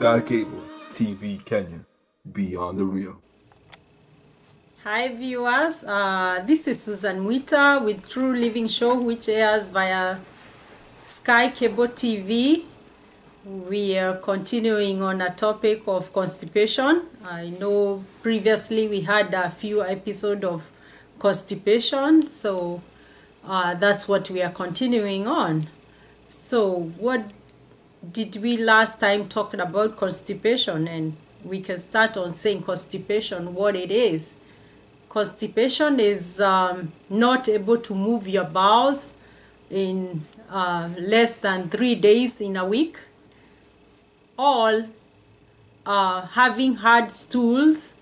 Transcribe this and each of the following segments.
Sky Cable TV Kenya, Beyond the Real. Hi viewers, this is Susan Muita with True Living Show, which airs via Sky Cable TV. We are continuing on a topic of constipation. I know previously we had a few episodes of constipation, so that's what we are continuing on. So what did we last time talking about constipation? And we can start on saying constipation, what it is. Constipation is not able to move your bowels in less than 3 days in a week, or having hard stools,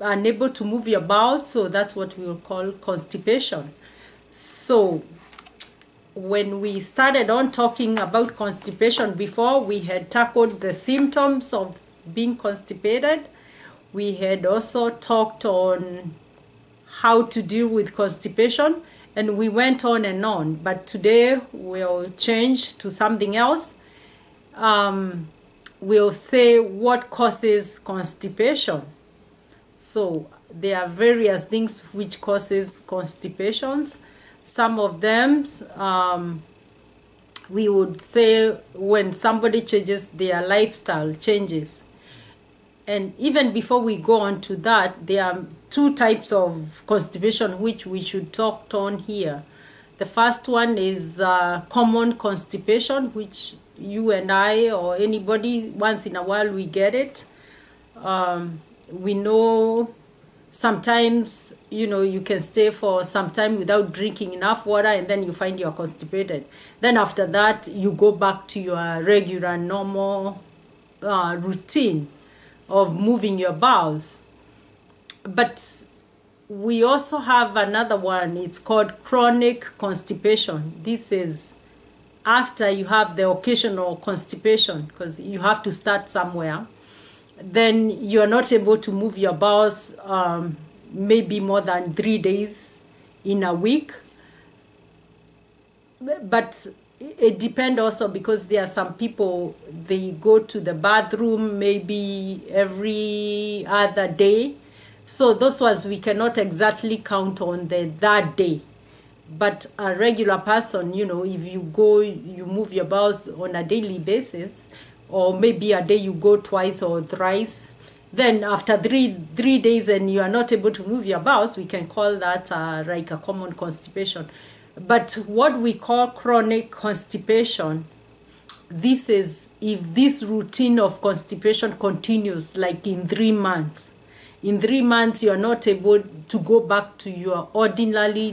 unable to move your bowels, so that's what we will call constipation. So when we started on talking about constipation before, we had tackled the symptoms of being constipated. We had also talked on how to deal with constipation, and we went on and on. But today we'll change to something else. We'll say what causes constipation. So there are various things which causes constipations. Some of them we would say when somebody changes their lifestyle changes. And even before we go on to that, there are two types of constipation which we should talk on here. The first one is common constipation, which you and I or anybody once in a while we get it. We know sometimes, you can stay for some time without drinking enough water, and then you find you're constipated. Then after that, you go back to your regular, normal routine of moving your bowels. But we also have another one. It's called chronic constipation. This is after you have the occasional constipation, because you have to start somewhere. Then you are not able to move your bowels maybe more than 3 days in a week. But it depends also, because there are some people, they go to the bathroom maybe every other day. So those ones we cannot exactly count on that day. But a regular person, if you go, you move your bowels on a daily basis, or maybe a day you go twice or thrice, then after three days and you are not able to move your bowels, we can call that like a common constipation. But what we call chronic constipation, this is if this routine of constipation continues like in 3 months. In 3 months, you are not able to go back to your ordinary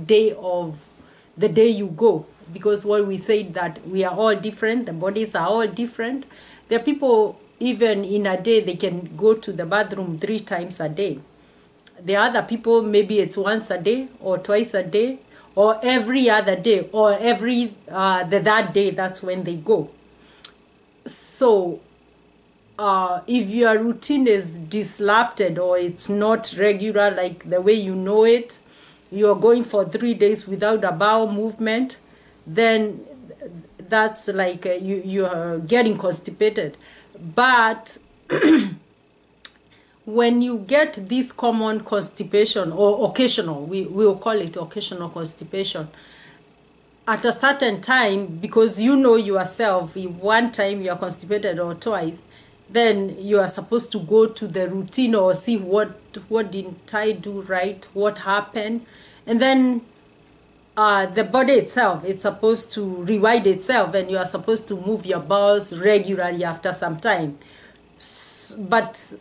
day of the day you go. Because what we say that we are all different, the bodies are all different. There are people, even in a day, they can go to the bathroom 3 times a day. The other people, maybe it's once a day or twice a day or every other day or every the third day, that's when they go. So if your routine is disrupted or it's not regular like the way you know it, you're going for 3 days without a bowel movement, then that's like you are getting constipated. But when you get this common constipation or occasional, we will call it occasional constipation, at a certain time, because you know yourself, if one time you are constipated or twice, then you are supposed to go to the routine or see what didn't I do right, what happened, and then the body itself, it's supposed to rewind itself, and you are supposed to move your bowels regularly after some time. But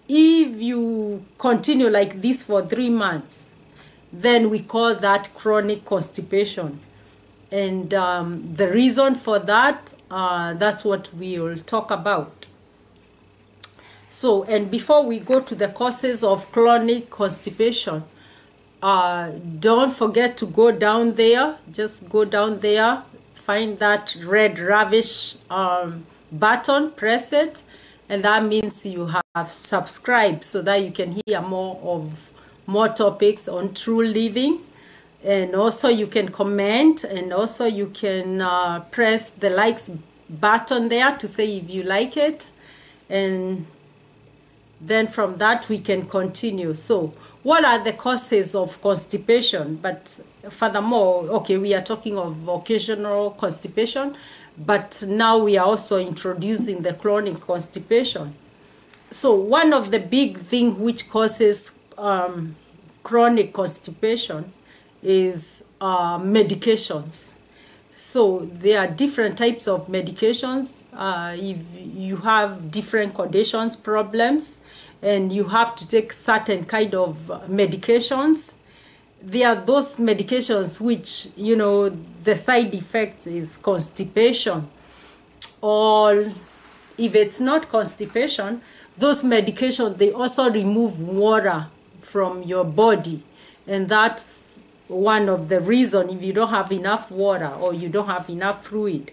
if you continue like this for 3 months, then we call that chronic constipation. And the reason for that, that's what we will talk about. So, and before we go to the causes of chronic constipation, don't forget to go down there. Just go down there, find that red ravish button, press it, and that means you have subscribed so that you can hear more topics on true living. And also you can comment, and also you can press the likes button there to say if you like it, and then from that we can continue. So what are the causes of constipation? But furthermore, okay, we are talking of occasional constipation, but now we are also introducing the chronic constipation. So one of the big things which causes chronic constipation is medications. So there are different types of medications. If you have different conditions, problems, and you have to take certain kind of medications, there are those medications which, you know, the side effect is constipation. Or if it's not constipation, those medications, they also remove water from your body. And that's one of the reasons. If you don't have enough water or you don't have enough fluid,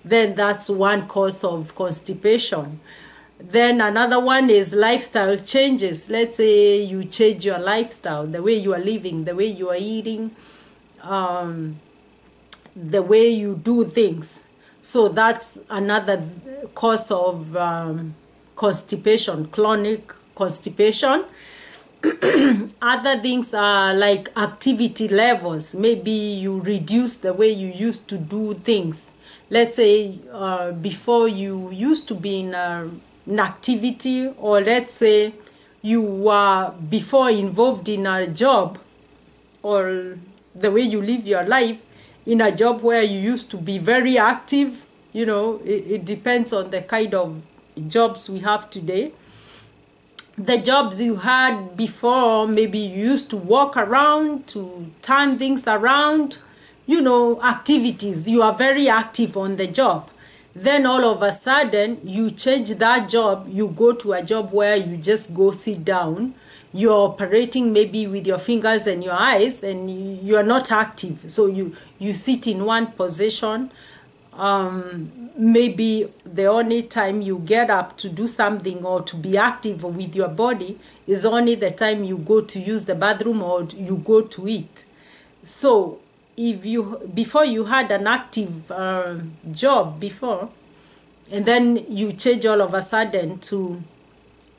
then that's one cause of constipation. Then another one is lifestyle changes. Let's say you change your lifestyle, the way you are living, the way you are eating, the way you do things. So that's another cause of constipation, chronic constipation. Other things are like activity levels. Maybe you reduce the way you used to do things. Let's say before you used to be in an activity, or let's say you were before involved in a job, or the way you live your life in a job where you used to be very active. You know, it depends on the kind of jobs we have today. The jobs you had before, maybe you used to walk around, to turn things around, you know, activities. You are very active on the job. Then all of a sudden, you change that job, you go to a job where you just go sit down. You're operating maybe with your fingers and your eyes, and you are not active. So you sit in one position. Maybe the only time you get up to do something or to be active with your body is only the time you go to use the bathroom or you go to eat. So if before you had an active job before, and then you change all of a sudden to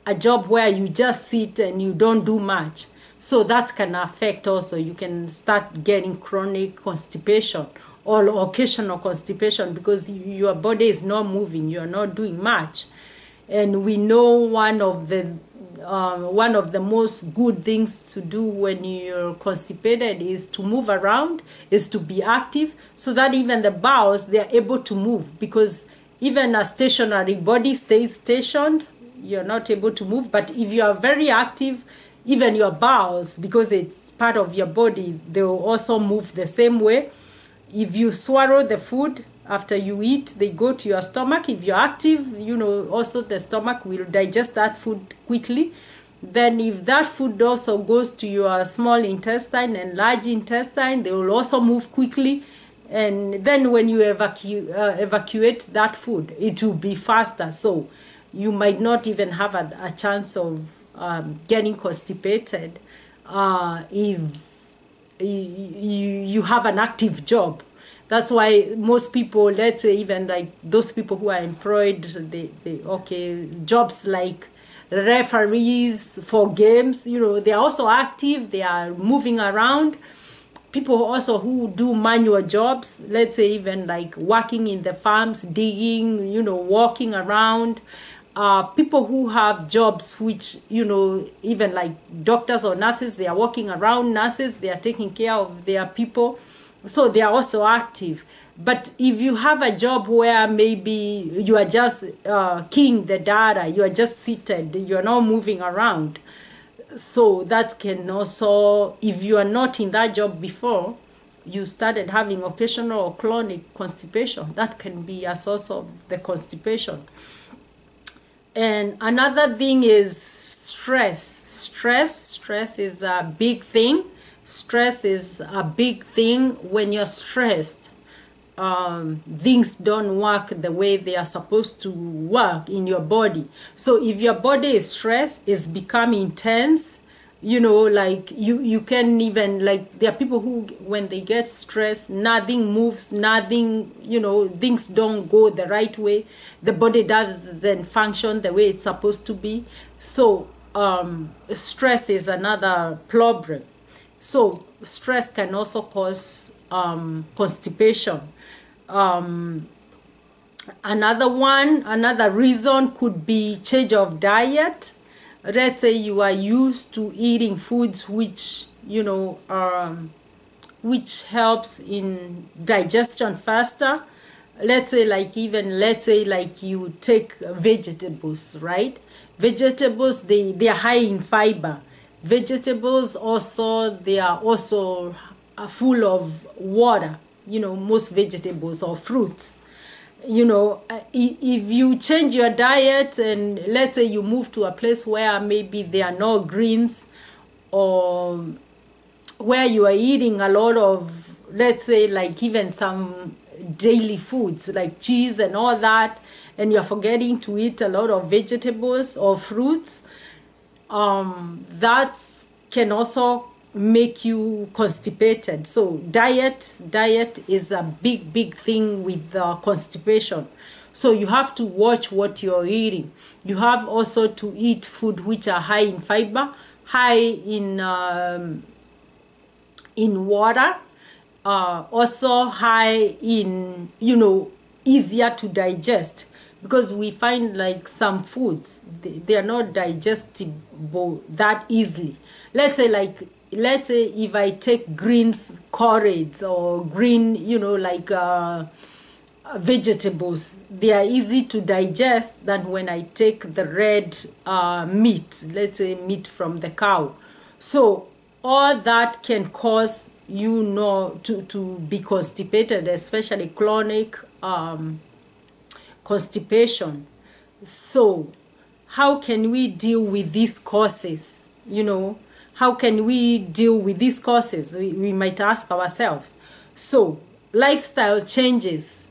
a job where you just sit and you don't do much, so that can affect also. You can start getting chronic constipation or occasional constipation because your body is not moving, you are not doing much. And we know one of the most good things to do when you're constipated is to move around, is to be active, so that even the bowels, they are able to move. Because even a stationary body stays stationed, you're not able to move. But if you are very active, even your bowels, because it's part of your body, they will also move the same way. If you swallow the food after you eat, they go to your stomach. If you're active, you know, also the stomach will digest that food quickly. Then if that food also goes to your small intestine and large intestine, they will also move quickly. And then when you evacuate that food, it will be faster. So you might not even have a chance of getting constipated if you have an active job. That's why most people, let's say even like those people who are employed, they jobs like referees for games, you know, they're also active, they are moving around. People also who do manual jobs, let's say even like working in the farms, digging, you know, walking around. People who have jobs which, you know, even like doctors or nurses, they are walking around. Nurses, they are taking care of their people. So they are also active. But if you have a job where maybe you are just keying the data, you are just seated, you are not moving around. So that can also, if you are not in that job before, you started having occasional or chronic constipation, that can be a source of the constipation. And another thing is stress. Stress is a big thing. Stress is a big thing. When you're stressed, things don't work the way they are supposed to work in your body. So if your body is stressed, it's becoming intense, you know, like you can even, like, there are people who, when they get stressed, nothing moves, nothing, you know, things don't go the right way, the body doesn't function the way it's supposed to be. So stress is another problem. So stress can also cause constipation. Another reason could be change of diet. Let's say you are used to eating foods which, you know, which helps in digestion faster. Let's say like you take vegetables, right? Vegetables, they are high in fiber. Vegetables also, they are also full of water, you know, most vegetables or fruits. You know, if you change your diet and let's say you move to a place where maybe there are no greens, or where you are eating a lot of, let's say, like even some daily foods like cheese and all that, and you're forgetting to eat a lot of vegetables or fruits, that can also make you constipated. So diet is a big thing with constipation. So you have to watch what you're eating. You have also to eat food which are high in fiber, high in water, also high in, you know, easier to digest, because we find like some foods, they are not digestible that easily. Let's say if I take greens, collards, or green, you know, like vegetables, they are easy to digest than when I take the red meat, let's say meat from the cow. So all that can cause you know to be constipated, especially chronic constipation. So how can we deal with these causes? You know, how can we deal with these causes? We might ask ourselves. So lifestyle changes,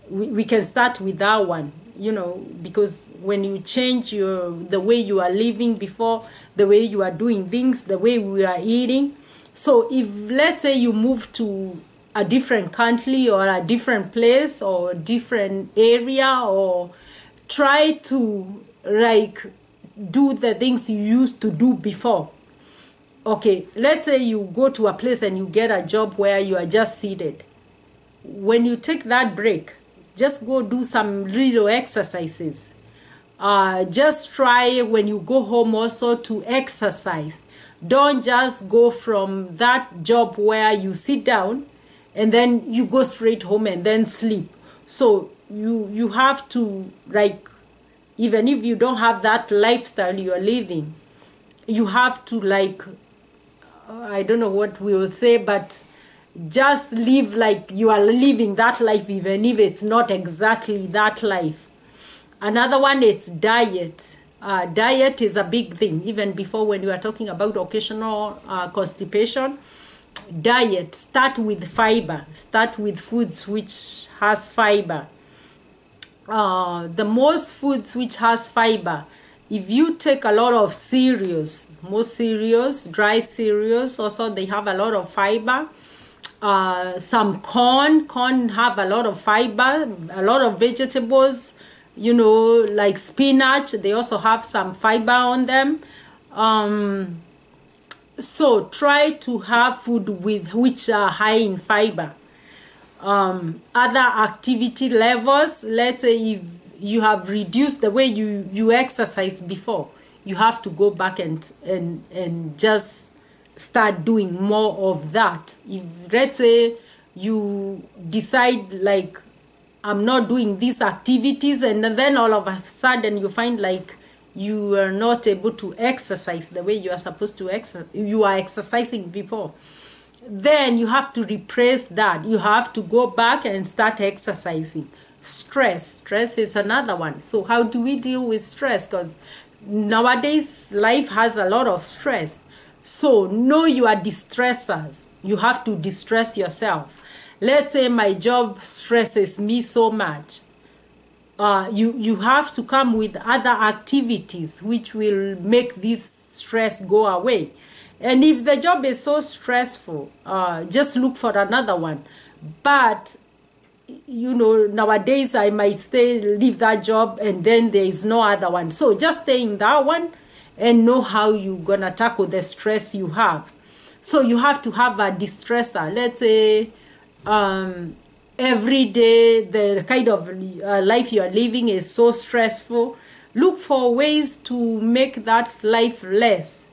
we can start with that one, you know, because when you change the way you are living before, the way you are doing things, the way we are eating. So if, let's say, you move to a different country or a different place or a different area, or try to like do the things you used to do before. Okay, let's say you go to a place and you get a job where you are just seated. When you take that break, just go do some little exercises. Just try when you go home also to exercise. Don't just go from that job where you sit down and then you go straight home and then sleep. So you have to, like, even if you don't have that lifestyle you're living, you have to, like, I don't know what we will say, but just live like you are living that life, even if it's not exactly that life. Another one is diet. Diet is a big thing. Even before, when you are talking about occasional constipation, diet, start with fiber. Start with foods which has fiber. The most foods which has fiber, if you take a lot of cereals, most cereals, dry cereals, also they have a lot of fiber. Some corn have a lot of fiber. A lot of vegetables, you know, like spinach, they also have some fiber on them. So try to have food with which are high in fiber. Other activity levels, let's say if you have reduced the way you exercise before, you have to go back and just start doing more of that. If, let's say, you decide, like, I'm not doing these activities, and then all of a sudden you find like you are not able to exercise the way you are supposed to you are exercising before, then you have to replace that. You have to go back and start exercising. Stress is another one. So how do we deal with stress? Because nowadays life has a lot of stress. So know your distressors. You have to distress yourself. Let's say my job stresses me so much. You have to come with other activities which will make this stress go away. And if the job is so stressful, just look for another one. But nowadays I might leave that job and then there is no other one. So just stay in that one and know how you're gonna tackle the stress you have. So you have to have a distressor. Let's say every day the kind of life you are living is so stressful. Look for ways to make that life less.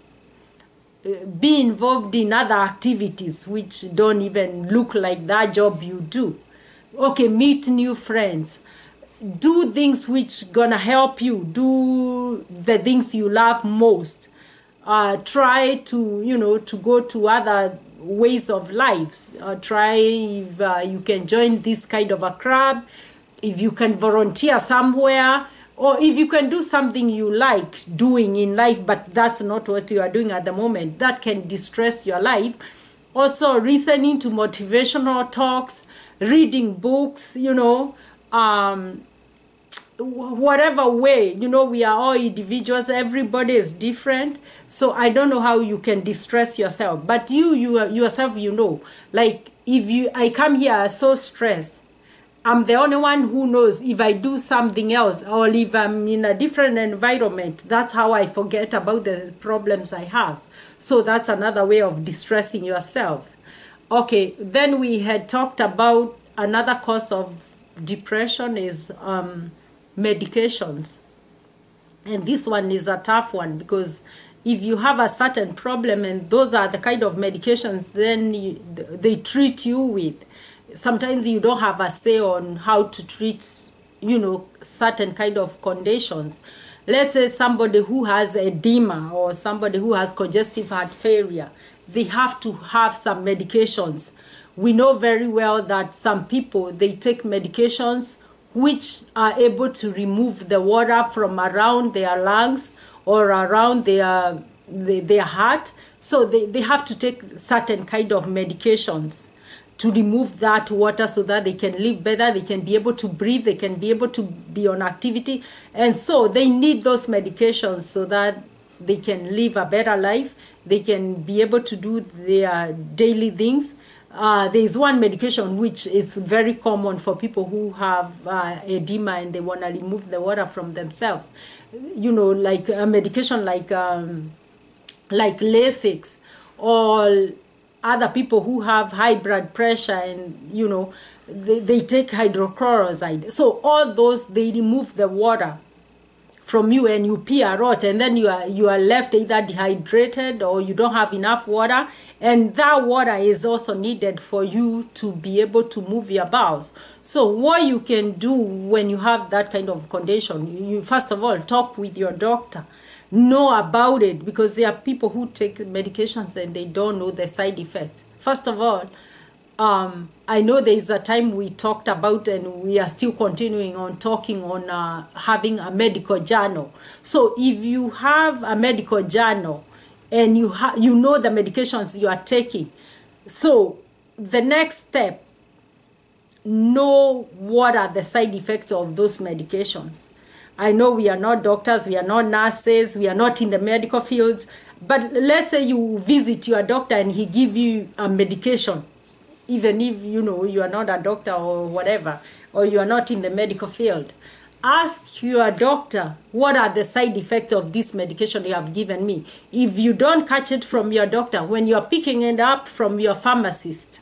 Be involved in other activities which don't even look like that job you do. Okay, meet new friends. Do things which gonna help you. Do the things you love most. Try to go to other ways of lives. Try if you can join this kind of a club, if you can volunteer somewhere, or if you can do something you like doing in life, but that's not what you are doing at the moment. That can distress your life. Also, listening to motivational talks, reading books, whatever way, we are all individuals. Everybody is different. So I don't know how you can distress yourself. But you yourself, like I come here so stressed, I'm the only one who knows if I do something else or if I'm in a different environment, that's how I forget about the problems I have. So that's another way of distressing yourself. Okay, then we had talked about another cause of depression is medications. And this one is a tough one because if you have a certain problem and those are the kind of medications then they treat you with, sometimes you don't have a say on how to treat, certain kind of conditions. Let's say somebody who has edema or somebody who has congestive heart failure, they have to have some medications. We know very well that some people, they take medications which are able to remove the water from around their lungs or around their heart. So they have to take certain kind of medications to remove that water so that they can live better, they can be able to breathe, they can be able to be on activity. And so they need those medications so that they can live a better life, they can be able to do their daily things. There is one medication which is very common for people who have edema and they want to remove the water from themselves. Like a medication like Lasix, or other people who have high blood pressure and, they take hydrochloroside. So all those, they remove the water from you and you pee a lot, and then you are left either dehydrated or you don't have enough water, and that water is also needed for you to be able to move your bowels. So what you can do when you have that kind of condition, you first of all talk with your doctor, know about it, because there are people who take medications and they don't know the side effects. First of all, I know there is a time we talked about, and we are still continuing on talking on having a medical journal. So if you have a medical journal and you know the medications you are taking, so the next step, know what are the side effects of those medications. I know we are not doctors, we are not nurses, we are not in the medical fields, but let's say you visit your doctor and he give you a medication, even if you are not a doctor or whatever, or you are not in the medical field. Ask your doctor, what are the side effects of this medication you have given me? If you don't catch it from your doctor, when you are picking it up from your pharmacist,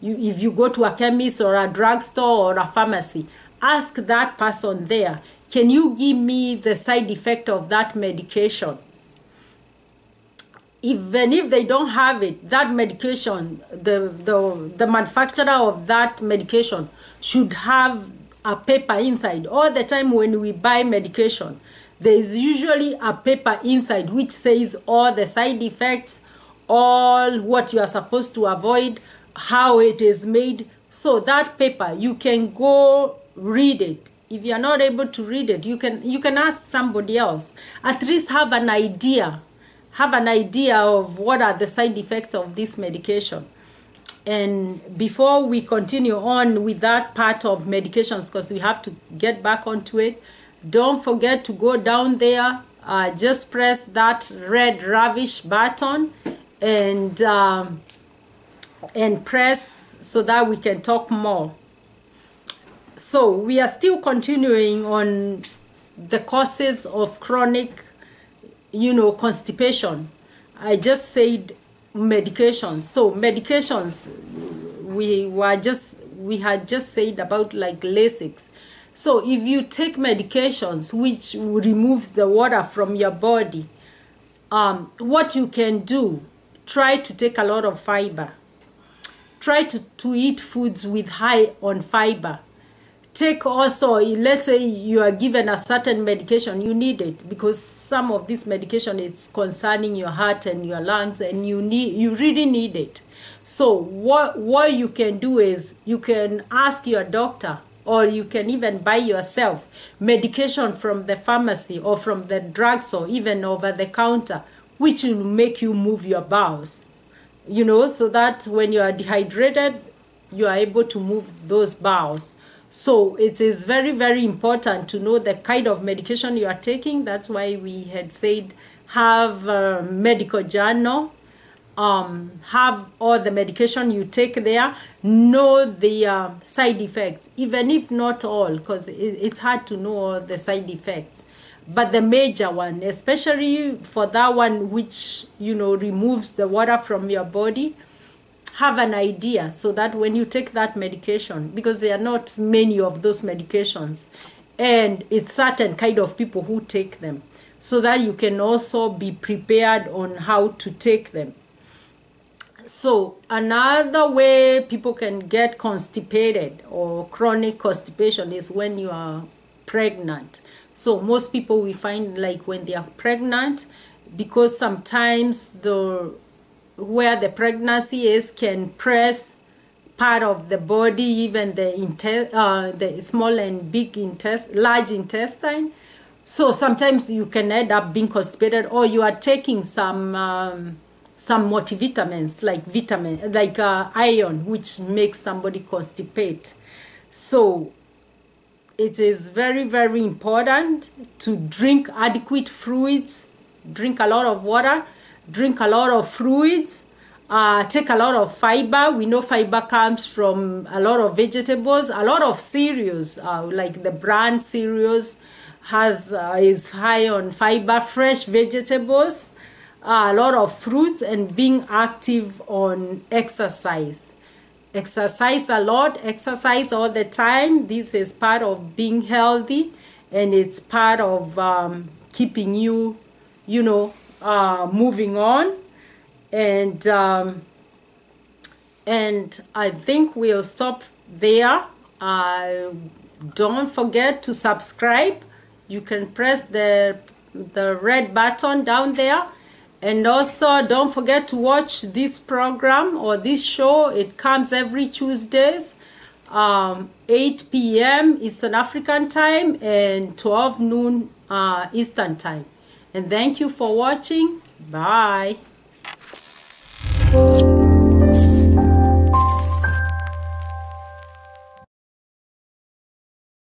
if you go to a chemist or a drugstore or a pharmacy, ask that person there, can you give me the side effect of that medication? Even if they don't have it, that medication, the manufacturer of that medication should have a paper inside. All the time when we buy medication, there is usually a paper inside which says all the side effects, all what you are supposed to avoid, how it is made. So that paper, you can go read it. If you are not able to read it, you can ask somebody else. At least have an idea of what are the side effects of this medication. And before we continue on with that part of medications, because we have to get back onto it, don't forget to go down there just press that red ravish button and press so that we can talk more. So we are still continuing on the causes of chronic, constipation. I just said medications. So medications, we had just said about like Lasix. So if you take medications which removes the water from your body, what you can do, try to take a lot of fiber. Try to eat foods with high on fiber. Take also, let's say you are given a certain medication, you need it because some of this medication is concerning your heart and your lungs, and you really need it. So what you can do is you can ask your doctor, or you can even buy yourself medication from the pharmacy or from the drugstore, even over the counter, which will make you move your bowels, so that when you are dehydrated, you are able to move those bowels. So it is very, very important to know the kind of medication you are taking. That's why we had said have a medical journal, have all the medication you take there, know the side effects, even if not all, because it's hard to know all the side effects. But the major one, especially for that one which, removes the water from your body, have an idea so that when you take that medication, because there are not many of those medications, and it's certain kind of people who take them, so that you can also be prepared on how to take them. So another way people can get constipated or chronic constipation is when you are pregnant. So most people we find like when they are pregnant, because sometimes where the pregnancy is can press part of the body, even the small and big large intestine. So sometimes you can end up being constipated, or you are taking some multivitamins like iron, which makes somebody constipate. So it is very, very important to drink adequate fluids, drink a lot of water, drink a lot of fluids, take a lot of fiber. We know fiber comes from a lot of vegetables, a lot of cereals, like the bran cereals is high on fiber, fresh vegetables, a lot of fruits, and being active on exercise. Exercise a lot, exercise all the time. This is part of being healthy, and it's part of keeping you, moving on. And I think we'll stop there. Don't forget to subscribe. You can press the red button down there. And also don't forget to watch this program or this show. It comes every Tuesdays, 8 p.m. Eastern African time and 12 noon Eastern time. And thank you for watching. Bye.